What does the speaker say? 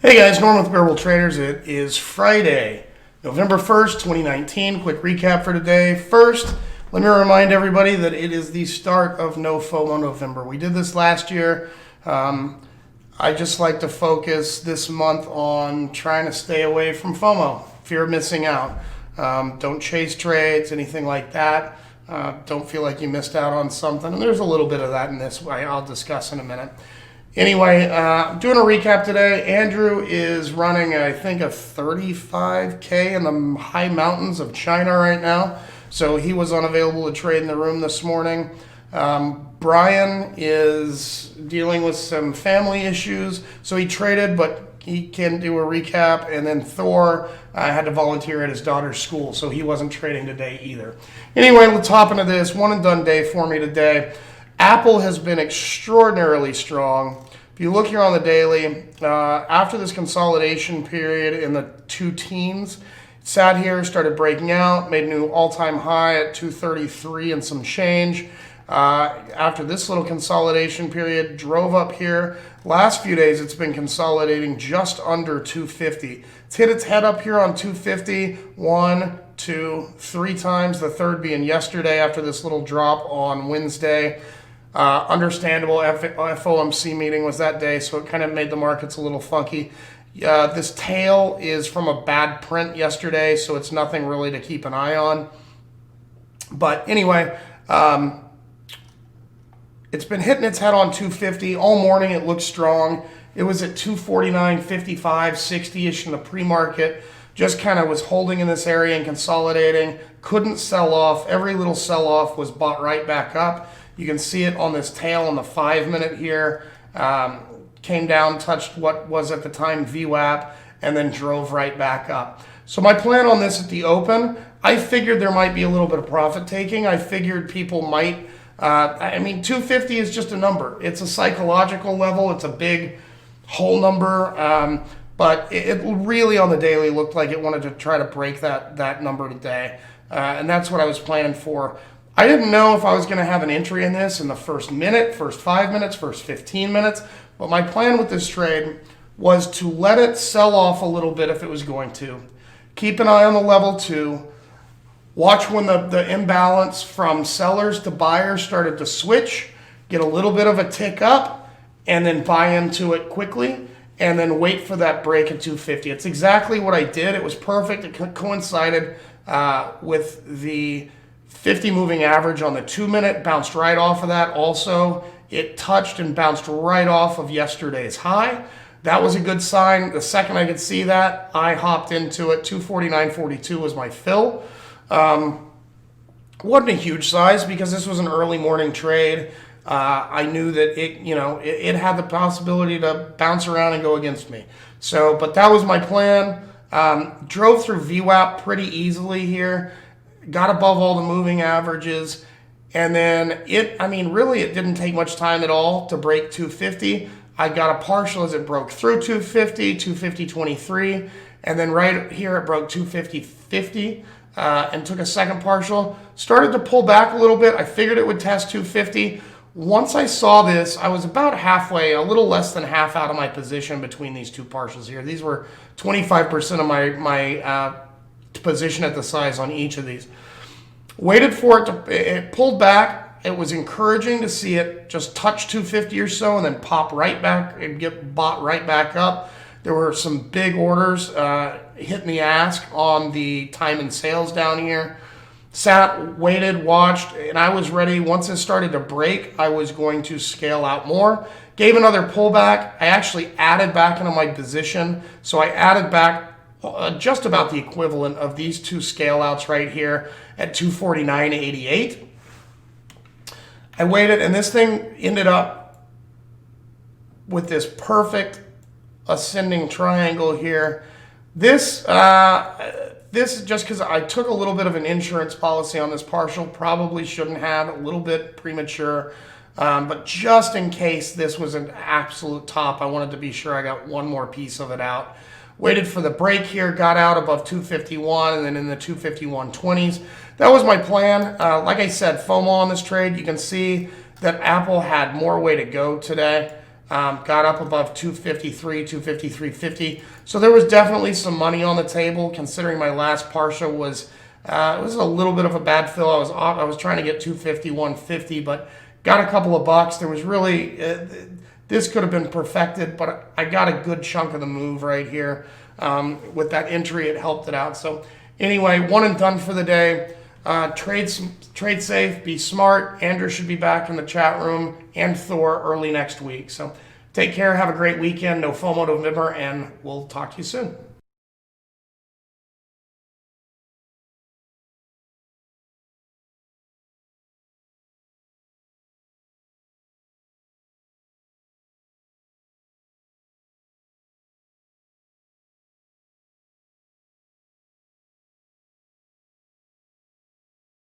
Hey guys, Norm with Bearable Traders. It is Friday, November 1st, 2019. Quick recap for today. First, let me remind everybody that it is the start of No FOMO November. We did this last year. I just like to focus this month on trying to stay away from FOMO, fear of missing out. Don't chase trades, anything like that. Don't feel like you missed out on something. And there's a little bit of that in this way I'll discuss in a minute. Anyway, doing a recap today. Andrew is running, I think, a 35K in the high mountains of China right now. So he was unavailable to trade in the room this morning. Brian is dealing with some family issues. So he traded, but he can do a recap. And then Thor had to volunteer at his daughter's school. So he wasn't trading today either. Anyway, let's hop into this. One and done day for me today. Apple has been extraordinarily strong. If you look here on the daily, after this consolidation period in the two teens, it sat here, started breaking out, made a new all-time high at 233 and some change. After this little consolidation period, drove up here. Last few days, it's been consolidating just under 250. It's hit its head up here on 250 one, two, three times, the third being yesterday after this little drop on Wednesday. Understandable, FOMC meeting was that day, so it kind of made the markets a little funky. This tail is from a bad print yesterday, so it's nothing really to keep an eye on. But anyway, it's been hitting its head on 250 all morning. It looks strong. It was at 249, 55, 60-ish in the pre-market. Just kind of was holding in this area and consolidating. Couldn't sell off. Every little sell-off was bought right back up. You can see it on this tail on the 5-minute here. Came down, touched what was at the time VWAP, and then drove right back up. So my plan on this at the open, I figured there might be a little bit of profit taking. I figured people might, 250 is just a number. It's a psychological level. It's a big whole number. But it really on the daily looked like it wanted to try to break that number today. And that's what I was planning for. I didn't know if I was going to have an entry in this in the first minute, first 5 minutes, first 15 minutes. But my plan with this trade was to let it sell off a little bit if it was going to. Keep an eye on the level 2. Watch when the imbalance from sellers to buyers started to switch. Get a little bit of a tick up and then buy into it quickly. And then wait for that break at 250. It's exactly what I did. It was perfect. It coincided with the 50 moving average on the 2-minute, bounced right off of that. Also, it touched and bounced right off of yesterday's high. That was a good sign. The second I could see that, I hopped into it. 249.42 was my fill. Wasn't a huge size because this was an early morning trade. I knew that it had the possibility to bounce around and go against me. So, but that was my plan. Drove through VWAP pretty easily here. Got above all the moving averages. And then it didn't take much time at all to break 250. I got a partial as it broke through 250, 250.23. And then right here it broke 250.50 and took a second partial. Started to pull back a little bit. I figured it would test 250. Once I saw this, I was about halfway, a little less than half out of my position between these two partials here. These were 25% of my position at the size on each of these. Waited for it pulled back. It was encouraging to see it just touch 250 or so and then pop right back and get bought right back up. There were some big orders hitting the ask on the time and sales down here. Sat, waited, watched, and I was ready. Once it started to break, I was going to scale out more. Gave another pullback. I actually added back into my position. So I added back just about the equivalent of these two scale outs right here at 249.88. I waited, and this thing ended up with this perfect ascending triangle here. This is just because I took a little bit of an insurance policy on this partial. Probably shouldn't have, a little bit premature. But just in case this was an absolute top, I wanted to be sure I got one more piece of it out. Waited for the break here, got out above 251 and then in the 251.20s. That was my plan. Like I said, FOMO on this trade. You can see that Apple had more way to go today. got up above 253, 253.50. So there was definitely some money on the table, considering my last partial was it was a little bit of a bad fill. I was trying to get 250, 150, but got a couple of bucks. There was really this could have been perfected, but I got a good chunk of the move right here. With that entry, it helped it out. So anyway, one and done for the day. Trade safe, be smart. Andrew should be back in the chat room, and Thor early next week. So take care, have a great weekend. No FOMO November, and we'll talk to you soon.